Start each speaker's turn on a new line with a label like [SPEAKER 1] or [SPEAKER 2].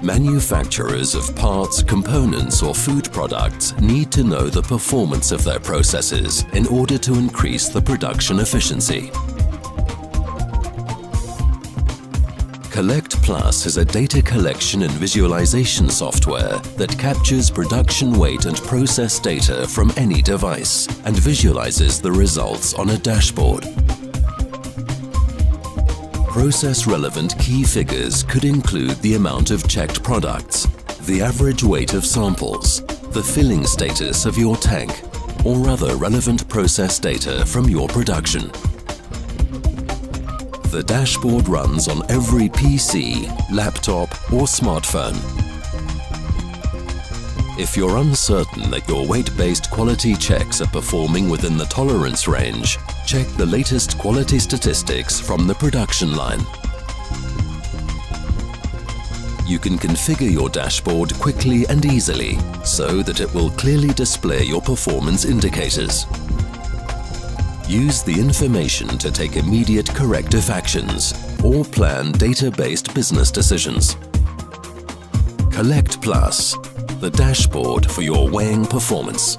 [SPEAKER 1] Manufacturers of parts, components or food products need to know the performance of their processes in order to increase the production efficiency. Collect+ is a data collection and visualization software that captures production weight and process data from any device and visualizes the results on a dashboard. Process-relevant key figures could include the amount of checked products, the average weight of samples, the filling status of your tank, or other relevant process data from your production. The dashboard runs on every PC, laptop, or smartphone. If you're uncertain that your weight-based quality checks are performing within the tolerance range, check the latest quality statistics from the production line. You can configure your dashboard quickly and easily so that it will clearly display your performance indicators. Use the information to take immediate corrective actions or plan data-based business decisions. Collect+, the dashboard for your weighing performance.